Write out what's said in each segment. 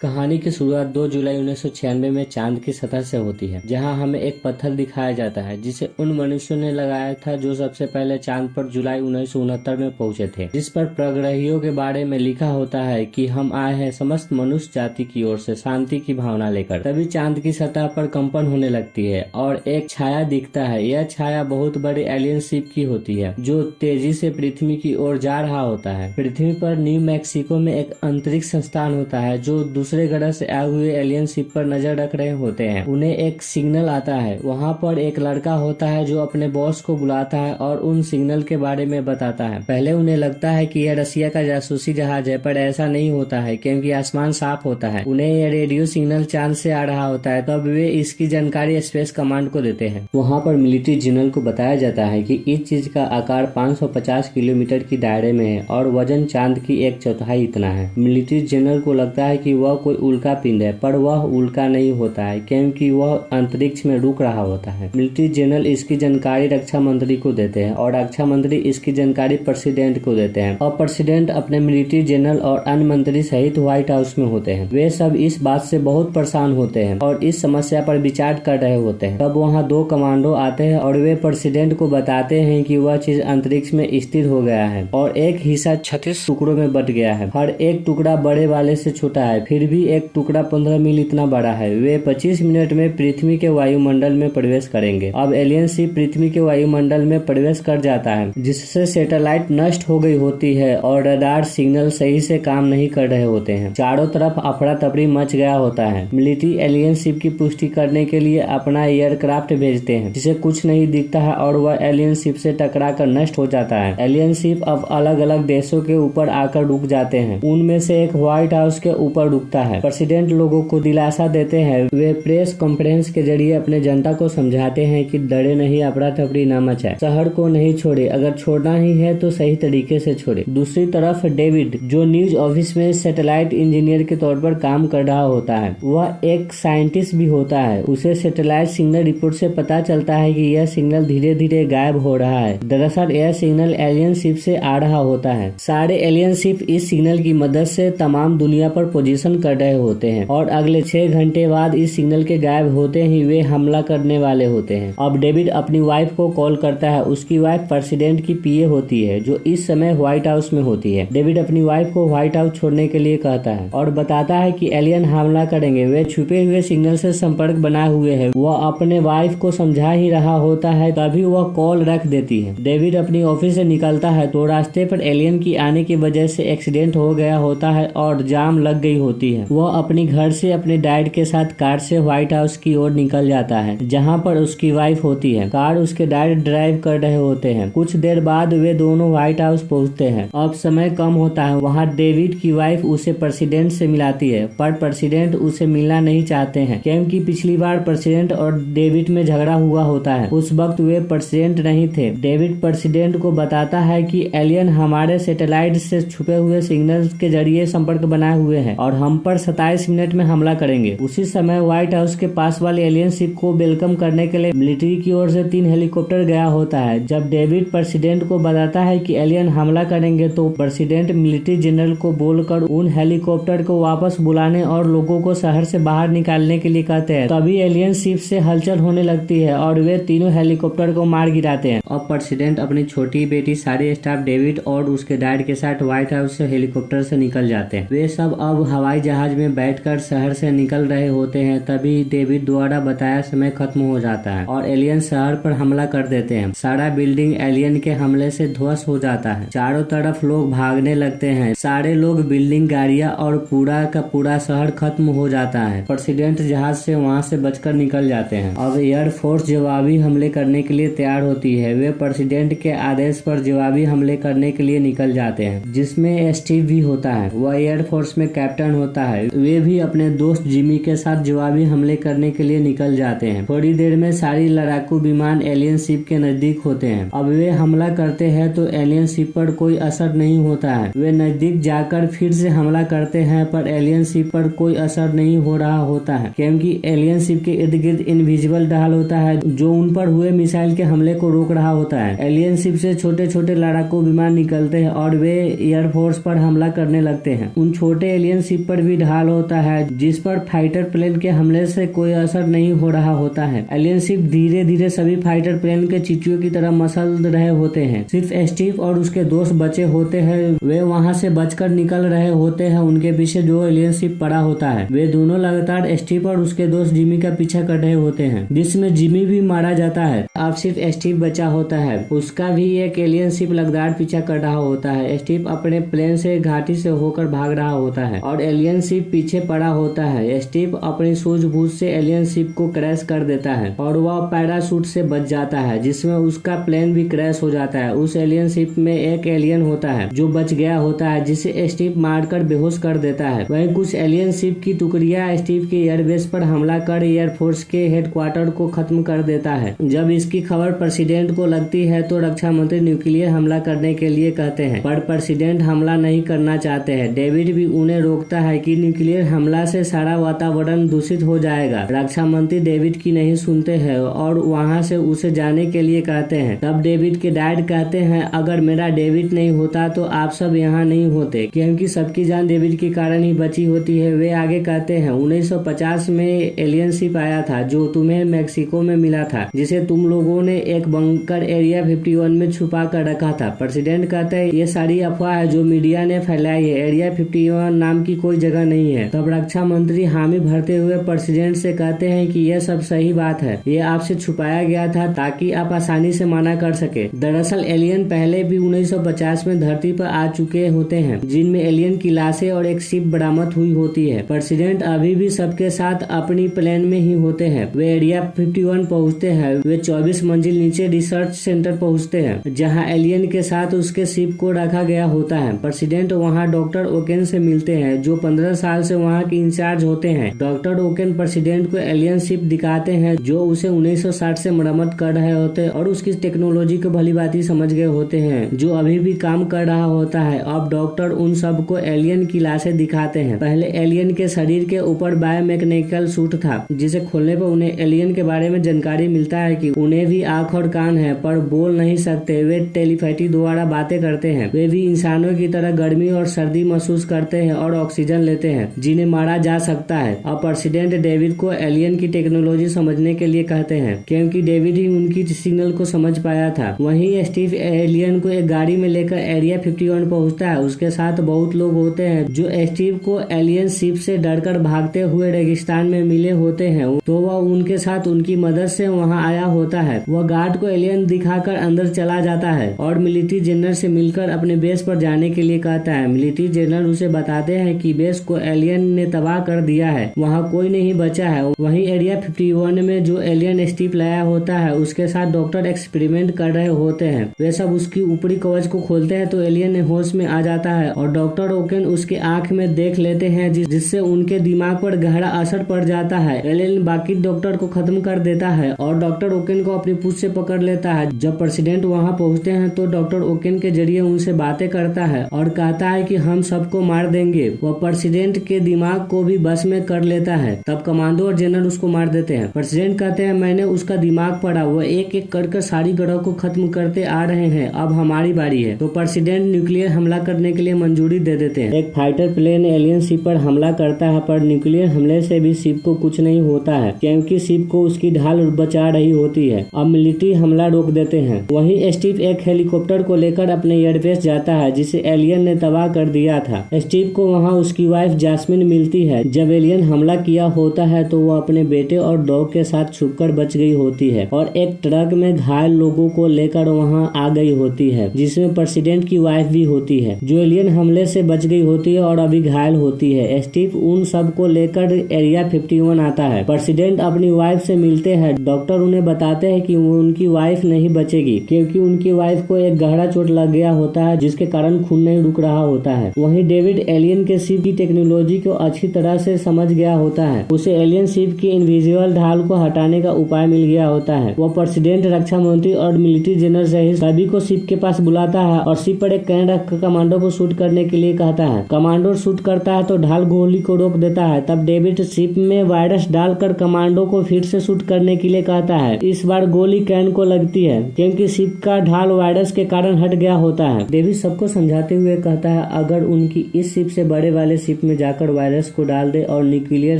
कहानी की शुरुआत 2 जुलाई 1996 में चांद की सतह से होती है, जहां हमें एक पत्थर दिखाया जाता है जिसे उन मनुष्यों ने लगाया था जो सबसे पहले चांद पर जुलाई 1969 में पहुंचे थे, जिस पर प्रग्रहियों के बारे में लिखा होता है कि हम आए हैं समस्त मनुष्य जाति की ओर से शांति की भावना लेकर। तभी चांद की सतह पर कंपन होने लगती है और एक छाया दिखता है। यह छाया बहुत बड़े एलियन शिप की होती है जो तेजी से पृथ्वी की ओर जा रहा होता है। पृथ्वी पर न्यू मैक्सिको में एक अंतरिक्ष संस्थान होता है जो दूसरे ग्रह से आए हुए एलियन शिप पर नजर रख रहे होते हैं। उन्हें एक सिग्नल आता है। वहाँ पर एक लड़का होता है जो अपने बॉस को बुलाता है और उन सिग्नल के बारे में बताता है। पहले उन्हें लगता है कि यह रसिया का जासूसी जहाज है, पर ऐसा नहीं होता है क्योंकि आसमान साफ होता है। उन्हें यह रेडियो सिग्नल चांद से आ रहा होता है, तब वे इसकी जानकारी स्पेस कमांड को देते हैं। वहाँ पर मिलिट्री जनरल को बताया जाता है कि इस चीज का आकार 550 किलोमीटर की दायरे में है और वजन चांद की 1/4 इतना है। मिलिट्री जनरल को लगता है कि वह कोई उल्का पिंड है, पर वह उल्का नहीं होता है क्योंकि वह अंतरिक्ष में रुक रहा होता है। मिलिट्री जनरल इसकी जानकारी रक्षा मंत्री को देते हैं और रक्षा मंत्री इसकी जानकारी प्रेसिडेंट को देते हैं और प्रेसिडेंट अपने मिलिट्री जनरल और अन्य मंत्री सहित व्हाइट हाउस में होते हैं। वे सब इस बात से बहुत परेशान होते हैं और इस समस्या पर विचार कर रहे होते हैं। तब वहाँ 2 कमांडो आते हैं और वे प्रेसिडेंट को बताते हैं कि वह चीज अंतरिक्ष में स्थिर हो गया है और एक हिस्सा 36 टुकड़ों में बट गया है। हर एक टुकड़ा बड़े वाले से छोटा है, फिर भी एक टुकड़ा 15 मील इतना बड़ा है। वे 25 मिनट में पृथ्वी के वायुमंडल में प्रवेश करेंगे। अब एलियन शिप पृथ्वी के वायुमंडल में प्रवेश कर जाता है, जिससे सैटेलाइट नष्ट हो गई होती है और रडार सिग्नल सही से काम नहीं कर रहे होते हैं। चारों तरफ अफरा तफरी मच गया होता है। मिलिट्री एलियन शिप की पुष्टि करने के लिए अपना एयरक्राफ्ट भेजते हैं, जिसे कुछ नहीं दिखता है और वह एलियन शिप से टकरा कर नष्ट हो जाता है। एलियन शिप अब अलग अलग देशों के ऊपर आकर रुक जाते हैं। उनमें से एक व्हाइट हाउस के ऊपर रुकता है। प्रेसिडेंट लोगों को दिलासा देते हैं। वे प्रेस कॉन्फ्रेंस के जरिए अपने जनता को समझाते हैं कि डरे नहीं, अफरा तफरी न मचाए, शहर को नहीं छोड़े, अगर छोड़ना ही है तो सही तरीके से छोड़े। दूसरी तरफ डेविड, जो न्यूज ऑफिस में सैटेलाइट इंजीनियर के तौर पर काम कर रहा होता है, वह एक साइंटिस्ट भी होता है। उसे सैटेलाइट सिग्नल रिपोर्ट से पता चलता है कि यह सिग्नल धीरे धीरे गायब हो रहा है। दरअसल यह सिग्नल एलियन शिप से आ रहा होता है। सारे एलियन शिप इस सिग्नल की मदद से तमाम दुनिया पर पोजीशन कर रहे होते हैं और अगले 6 घंटे बाद इस सिग्नल के गायब होते ही वे हमला करने वाले होते हैं। अब डेविड अपनी वाइफ को कॉल करता है। उसकी वाइफ प्रेसिडेंट की पीए होती है जो इस समय व्हाइट हाउस में होती है। डेविड अपनी वाइफ को व्हाइट हाउस छोड़ने के लिए कहता है और बताता है कि एलियन हमला करेंगे। वे छुपे हुए सिग्नल से संपर्क बनाए हुए है। वह अपने वाइफ को समझा ही रहा होता है, तभी वह कॉल रख देती है। डेविड अपनी ऑफिस से निकलता है तो रास्ते पर एलियन की आने की वजह से एक्सीडेंट हो गया होता है और जाम लग गई होती है। वह अपने घर से अपने डैड के साथ कार से व्हाइट हाउस की ओर निकल जाता है, जहां पर उसकी वाइफ होती है। कार उसके डैड ड्राइव कर रहे होते हैं। कुछ देर बाद वे दोनों व्हाइट हाउस पहुंचते हैं। अब समय कम होता है। वहां डेविड की वाइफ उसे प्रेसिडेंट से मिलाती है, पर प्रेसिडेंट उसे मिलना नहीं चाहते हैं क्योंकि पिछली बार प्रेसिडेंट और डेविड में झगड़ा हुआ होता है। उस वक्त वे प्रेसिडेंट नहीं थे। डेविड प्रेसिडेंट को बताता है कि एलियन हमारे सैटेलाइट से छुपे हुए सिग्नल के जरिए संपर्क बनाए हुए हैं और हम पर 27 मिनट में हमला करेंगे। उसी समय व्हाइट हाउस के पास वाली एलियन शिप को वेलकम करने के लिए मिलिट्री की ओर से 3 हेलीकॉप्टर गया होता है। जब डेविड प्रेसिडेंट को बताता है कि एलियन हमला करेंगे तो प्रेसिडेंट मिलिट्री जनरल को बोलकर उन हेलीकॉप्टर को वापस बुलाने और लोगों को शहर से बाहर निकालने के लिए कहते हैं। तभी एलियन शिप से हलचल होने लगती है और वे तीनों हेलीकॉप्टर को मार गिराते हैं। अब प्रेसिडेंट अपनी छोटी बेटी, सारे स्टाफ, डेविड और उसके डैड के साथ व्हाइट हाउस से हेलीकॉप्टर से निकल जाते हैं। वे सब अब हवाई जहाज में बैठकर शहर से निकल रहे होते हैं। तभी डेविड द्वारा बताया समय खत्म हो जाता है और एलियन शहर पर हमला कर देते हैं। सारा बिल्डिंग एलियन के हमले से ध्वस्त हो जाता है। चारों तरफ लोग भागने लगते हैं। सारे लोग, बिल्डिंग, गाड़ियां और पूरा का पूरा शहर खत्म हो जाता है। प्रेसिडेंट जहाज से वहां से बचकर निकल जाते हैं। अब एयरफोर्स जवाबी हमले करने के लिए तैयार होती है। वे प्रेसिडेंट के आदेश पर जवाबी हमले करने के लिए निकल जाते हैं, जिसमें स्टीव भी होता है। वह एयरफोर्स में कैप्टन होता है। वे भी अपने दोस्त जिमी के साथ जवाबी हमले करने के लिए निकल जाते हैं। थोड़ी देर में सारी लड़ाकू विमान एलियन शिप के नजदीक होते हैं। अब वे हमला करते हैं तो एलियन शिप पर कोई असर नहीं होता है। वे नजदीक जाकर फिर से हमला करते हैं, पर एलियन शिप पर कोई असर नहीं हो रहा होता है क्योंकि एलियन शिप के इर्द गिर्द इनविजिबल ढाल होता है जो उन पर हुए मिसाइल के हमले को रोक रहा होता है। एलियन शिप से छोटे छोटे लड़ाकू विमान निकलते हैं और वे एयरफोर्स पर हमला करने लगते हैं। उन छोटे एलियन शिप पर भी ढाल होता है जिस पर फाइटर प्लेन के हमले से कोई असर नहीं हो रहा होता है। एलियन शिप धीरे धीरे सभी फाइटर प्लेन के चींटियों की तरह मसल रहे होते हैं। सिर्फ स्टीव और उसके दोस्त बचे होते हैं। वे वहां से बचकर निकल रहे होते हैं। उनके पीछे जो एलियन शिप पड़ा होता है। वे दोनों लगातार स्टीव और उसके दोस्त जिमी का पीछा कर रहे होते हैं, जिसमें जिमी भी मारा जाता है। अब सिर्फ स्टीव बचा होता है। उसका भी एक एलियन शिप लगातार पीछा कर रहा होता है। स्टीव अपने प्लेन से घाटी से होकर भाग रहा होता है और एलियन शिप पीछे पड़ा होता है। स्टीव अपनी सूझबूझ से एलियन शिप को क्रैश कर देता है और वह पैराशूट से बच जाता है, जिसमें उसका प्लेन भी क्रैश हो जाता है। उस एलियन शिप में एक एलियन होता है जो बच गया होता है, जिसे स्टीव मारकर बेहोश कर देता है। वहीं कुछ एलियन शिप की टुकड़ियां स्टीव के एयरबेस पर हमला कर एयरफोर्स के हेडक्वार्टर को खत्म कर देता है। जब इसकी खबर प्रेसिडेंट को लगती है तो रक्षा मंत्री न्यूक्लियर हमला करने के लिए कहते हैं, पर प्रेसिडेंट हमला नहीं करना चाहते हैं। डेविड भी उन्हें रोकता है कि न्यूक्लियर हमला से सारा वातावरण दूषित हो जाएगा। रक्षा मंत्री डेविड की नहीं सुनते हैं और वहां से उसे जाने के लिए कहते हैं। तब डेविड के डैड कहते हैं, अगर मेरा डेविड नहीं होता तो आप सब यहाँ नहीं होते, क्योंकि सबकी जान डेविड के कारण ही बची होती है। वे आगे कहते हैं, 1950 में एलियन शिप आया था जो तुम्हें मैक्सिको में मिला था, जिसे तुम लोगों ने एक बंकर एरिया 51 में छुपा कर रखा था। प्रेसिडेंट कहते हैं, ये सारी अफवाह है जो मीडिया ने फैलाई है। एरिया 51 नाम की कोई जगह नहीं है। तब रक्षा मंत्री हामी भरते हुए प्रेसिडेंट से कहते हैं कि यह सब सही बात है, ये आपसे छुपाया गया था ताकि आप आसानी से मना कर सके। दरअसल एलियन पहले भी 1950 में धरती पर आ चुके होते हैं, जिनमें एलियन की लाशें और एक शिप बरामद हुई होती है। प्रेसिडेंट अभी भी सबके साथ अपनी प्लेन में ही होते हैं। वे एरिया 51 पहुंचते हैं। वे 24 मंजिल नीचे रिसर्च सेंटर पहुंचते हैं, जहां एलियन के साथ उसके शिप को रखा गया होता है। प्रेसिडेंट वहां डॉक्टर ओकेन से मिलते हैं, जो 15 साल से वहां के इंचार्ज होते हैं। डॉक्टर ओकेन प्रेसिडेंट को एलियन शिप दिखाते हैं जो उसे 1960 से मरम्मत कर रहे होते हैं और उसकी टेक्नोलॉजी को भली भांति समझ गए होते हैं, जो अभी भी काम कर रहा होता है। अब डॉक्टर उन सबको एलियन की लाशें दिखाते हैं। पहले एलियन के शरीर के ऊपर बायोमैकेनिकल सूट था, जिसे खोलने पर उन्हें एलियन के बारे में जानकारी मिलता है कि उन्हें भी आंख और कान है, पर बोल नहीं सकते। वे टेलीपैथी द्वारा बातें करते हैं। वे भी इंसानों की तरह गर्मी और सर्दी महसूस करते हैं और ऑक्सीजन लेते हैं, जिन्हें मारा जा सकता है। अब प्रेसिडेंट डेविड को एलियन की टेक्नोलॉजी समझने के लिए कहते हैं, क्योंकि डेविड ही उनकी सिग्नल को समझ पाया था। वहीं स्टीव एलियन को एक गाड़ी में लेकर एरिया 51 पहुंचता है। उसके साथ बहुत लोग होते हैं जो स्टीव को एलियन शिप से डरकर भागते हुए रेगिस्तान में मिले होते हैं, तो वह उनके साथ उनकी मदद से वहां आया होता है। वह गार्ड को एलियन दिखाकर अंदर चला जाता है और मिलिट्री जनरल से मिलकर अपने बेस पर जाने के लिए कहता है। मिलिट्री जनरल उसे बताते हैं कि बेस को एलियन ने तबाह कर दिया है, वहाँ कोई नहीं बचा है। वहीं एरिया 51 में जो एलियन स्टीव लाया होता है, उसके साथ डॉक्टर एक्सपेरिमेंट कर रहे होते हैं। वे सब उसकी ऊपरी कवच को खोलते हैं तो एलियन होश में आ जाता है और डॉक्टर ओकेन उसके आंख में देख लेते हैं, जिससे उनके दिमाग पर गहरा असर पड़ जाता है। एलियन बाकी डॉक्टर को खत्म कर देता है और डॉक्टर ओकेन को अपनी पूंछ से पकड़ लेता है। जब प्रेसिडेंट वहां पहुंचते हैं तो डॉक्टर ओकेन के जरिए उनसे बातें करता है और कहता है कि हम सबको मार देंगे। वह प्रेसिडेंट के दिमाग को भी बस में कर लेता है। तब कमांडो और जनरल उसको मार देते हैं। प्रेसिडेंट कहते हैं, मैंने उसका दिमाग पढ़ा, वह एक एक कर सारी ग्रह को खत्म करते आ रहे हैं, अब हमारी बारी है। तो प्रेसिडेंट न्यूक्लियर हमला करने के लिए मंजूरी दे देते हैं। एक फाइटर प्लेन एलियन शिप पर हमला करता है, पर न्यूक्लियर हमले से भी शिप को कुछ नहीं होता है, क्योंकि शिप को उसकी ढाल बचा रही होती है। अब मिलिट्री हमला रोक देते हैं। वहीं स्टीव एक हेलीकॉप्टर को लेकर अपने एयरबेस जाता है, जिसे एलियन ने तबाह कर दिया था। स्टीव को वहाँ उसकी वाइफ जैस्मिन मिलती है। जब एलियन हमला किया होता है तो वो अपने बेटे और डॉग के साथ छुपकर बच गई होती है और एक ट्रक में घायल लोगों को लेकर वहाँ आ गई होती है, जिसमें प्रेसिडेंट की वाइफ भी होती है, जो एलियन हमले से बच गई होती है और अभी घायल होती है। स्टीव उन सब को लेकर एरिया 51 आता है। प्रेसिडेंट अपनी वाइफ से मिलते हैं। डॉक्टर उन्हें बताते हैं कि उनकी वाइफ नहीं बचेगी, क्योंकि उनकी वाइफ को एक गहरा चोट लग गया होता है, जिसके कारण खून नहीं रुक रहा होता है। वहीं डेविड एलियन के शिप की टेक्नोलॉजी को अच्छी तरह से समझ गया होता है। उसे एलियन शिप की इनविजिबल ढाल को हटाने का उपाय मिल गया होता है। वो प्रेसिडेंट, रक्षा मंत्री और मिलिट्री जनरल सहित सभी को शिप के पास बुलाता है और शिप पर एक कैन रखकर कमांडो को शूट करने के लिए कहता है। कमांडो शूट करता है तो ढाल गोली को रोक देता है। तब डेविड शिप में वायरस डालकर कमांडो को फिर से शूट करने के लिए कहता है। इस बार गोली कैन को लगती है, क्योंकि शिप का ढाल वायरस के कारण हट गया होता है। डेविड सबको समझाते हुए कहता है, अगर उनकी इस शिप से बड़े वाले शिप शिप में जाकर वायरस को डाल दे और न्यूक्लियर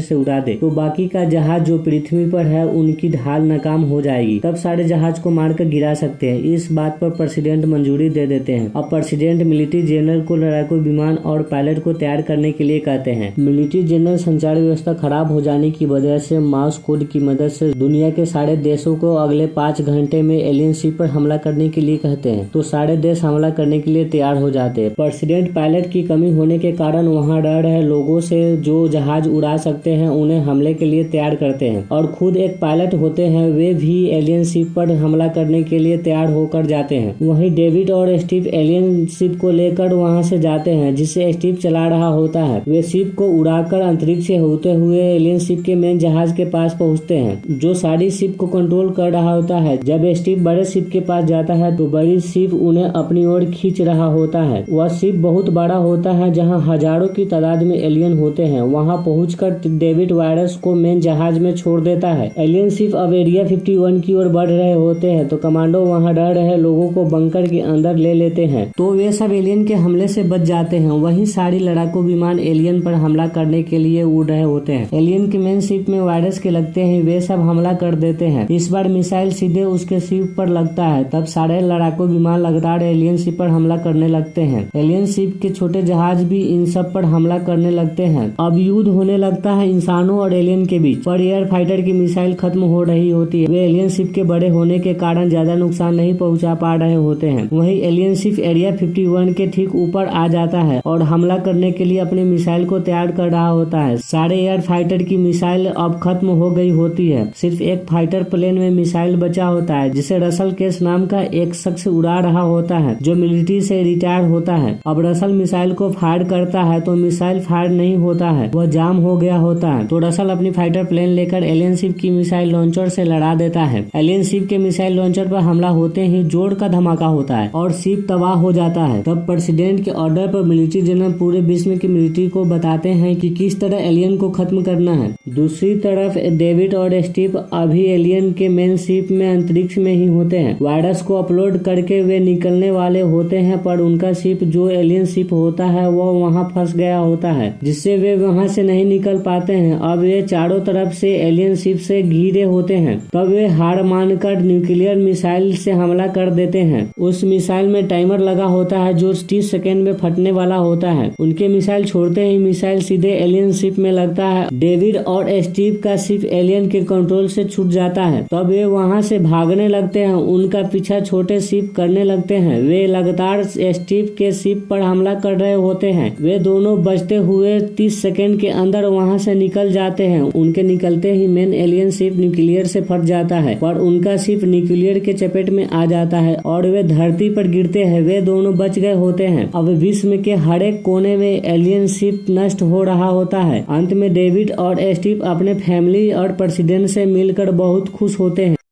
से उड़ा दे तो बाकी का जहाज जो पृथ्वी पर है उनकी ढाल नाकाम हो जाएगी, तब सारे जहाज को मारकर गिरा सकते हैं। इस बात पर प्रेसिडेंट मंजूरी दे देते हैं। अब प्रेसिडेंट मिलिट्री जनरल को लड़ाकू विमान और पायलट को तैयार करने के लिए कहते हैं। मिलिट्री जनरल संचार व्यवस्था खराब हो जाने की वजह से माउस कोड की मदद से दुनिया के सारे देशों को अगले 5 घंटे में एलियन शिप पर हमला करने के लिए कहते हैं, तो सारे देश हमला करने के लिए तैयार हो जाते हैं। प्रेसिडेंट पायलट की कमी होने के कारण वहाँ रह रहे लोगों से जो जहाज उड़ा सकते हैं उन्हें हमले के लिए तैयार करते हैं और खुद एक पायलट होते हैं, वे भी एलियन शिप पर हमला करने के लिए तैयार होकर जाते हैं। वहीं डेविड और स्टीव एलियन शिप को लेकर वहां से जाते हैं जिसे स्टीव चला रहा होता है। वे शिप को उड़ाकर अंतरिक्ष से होते हुए एलियन शिप के मेन जहाज के पास पहुंचते हैं जो सारी शिप को कंट्रोल कर रहा होता है। जब स्टीव बड़े शिप के पास जाता है तो बड़ी शिप उन्हें अपनी ओर खींच रहा होता है। वह शिप बहुत बड़ा होता है जहाँ हजारों की तादाद में एलियन होते हैं। वहाँ पहुंचकर डेविड वायरस को मेन जहाज में छोड़ देता है। एलियन शिप अब एरिया 51 की ओर बढ़ रहे होते हैं तो कमांडो वहाँ रह रहे लोगों को बंकर के अंदर ले लेते हैं, तो वे सब एलियन के हमले से बच जाते हैं। वहीं सारी लड़ाकू विमान एलियन पर हमला करने के लिए उड़ रहे होते हैं। एलियन के मेन शिप में वायरस के लगते हैं, वे सब हमला कर देते हैं। इस बार मिसाइल सीधे उसके शिप पर लगता है, तब सारे लड़ाकू विमान लगातार एलियन शिप पर हमला करने लगते हैं। एलियन शिप के छोटे जहाज भी इन सब पर हमला करने लगते हैं। अब युद्ध होने लगता है इंसानों और एलियन के बीच, पर एयर फाइटर की मिसाइल खत्म हो रही होती है। वे एलियन शिप के बड़े होने के कारण ज्यादा नुकसान नहीं पहुंचा पा रहे होते हैं। वहीं एलियन शिप एरिया 51 के ठीक ऊपर आ जाता है और हमला करने के लिए अपने मिसाइल को तैयार कर रहा होता है। सारे एयर फाइटर की मिसाइल अब खत्म हो गई होती है। सिर्फ एक फाइटर प्लेन में मिसाइल बचा होता है जिसे रसल केस नाम का एक शख्स उड़ा रहा होता है जो मिलिट्री से रिटायर होता है। अब रसल मिसाइल को फायर करता है तो मिसाइल फायर नहीं होता है, वह जाम हो गया होता है। तो रसल अपनी फाइटर प्लेन लेकर एलियन शिप की मिसाइल लॉन्चर से लड़ा देता है। एलियन शिप के मिसाइल लॉन्चर पर हमला होते ही जोर का धमाका होता है और शिप तबाह हो जाता है। तब प्रेसिडेंट के ऑर्डर पर मिलिट्री जनरल पूरे विश्व की मिलिट्री को बताते हैं कि किस तरह एलियन को खत्म करना है। दूसरी तरफ डेविड और स्टीव अभी एलियन के मेन शिप में अंतरिक्ष में ही होते हैं। वायरस को अपलोड करके वे निकलने वाले होते हैं, पर उनका शिप जो एलियन शिप होता है वो वहाँ फंस गया होता है जिससे वे वहाँ से नहीं निकल पाते हैं। अब वे चारों तरफ से एलियन शिप से घिरे होते हैं। तब वे हार मानकर न्यूक्लियर मिसाइल से हमला कर देते हैं। उस मिसाइल में टाइमर लगा होता है जो 30 सेकेंड में फटने वाला होता है। उनके मिसाइल छोड़ते ही मिसाइल सीधे एलियन शिप में लगता है। डेविड और स्टीव का शिप एलियन के कंट्रोल से छूट जाता है। तब वे वहाँ से भागने लगते हैं, उनका पीछा छोटे शिप करने लगते हैं। वे लगातार स्टीव के शिप पर हमला कर रहे होते हैं। वे दोनों बचते हुए 30 सेकेंड के अंदर वहाँ से निकल जाते हैं। उनके निकलते ही मेन एलियन शिप न्यूक्लियर से फट जाता है, पर उनका शिप न्यूक्लियर के चपेट में आ जाता है और वे धरती पर गिरते हैं। वे दोनों बच गए होते हैं। अब विश्व के हर एक कोने में एलियन शिप नष्ट हो रहा होता है। अंत में डेविड और स्टीव अपने फैमिली और प्रेसिडेंट से मिलकर बहुत खुश होते हैं।